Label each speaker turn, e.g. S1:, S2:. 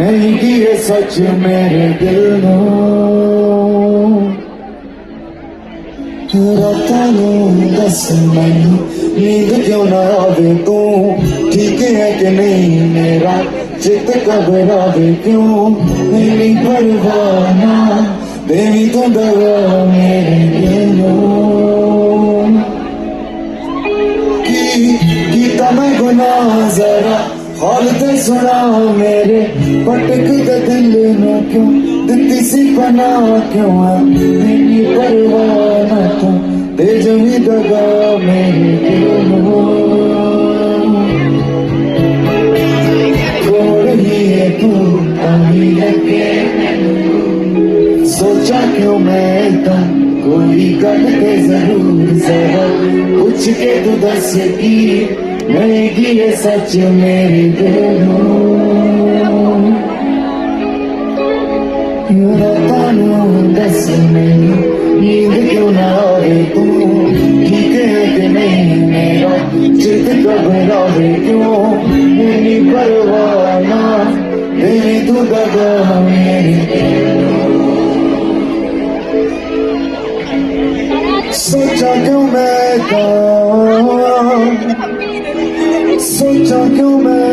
S1: नहीं कि ये सच मेरे दिल नो रातां नूं दस मैनू नींद क्यों ना आवे तू ठीक है कि नहीं मेरा चित घबरावे क्यों मेरी परवाह ना देवी तू दगा मेरे दिल नूं कीता मैं गुनाह जरा हालत सुना मेरे पटक दे दिल नूं क्यों दित्ती सी पनाह क्यों है मेरी परवाह ना तू दे जमी दगा मेरे दिल नूं छोड़ ही है तू कहीं लगे सोचा क्यों मैं तुम कोई गल ते जरूर जरा पूछ के तू दस की नहीं कि ये सच मेरे दिल रातां नूं दस मैनू नींद क्यों ना आवे तू ठीक है कि नहीं मेरा चित घबरावे क्यों मेरी परवाह ना तेरी तू दगा मेरे दिल सोचा क्यों मैं सोचा क्यों मैं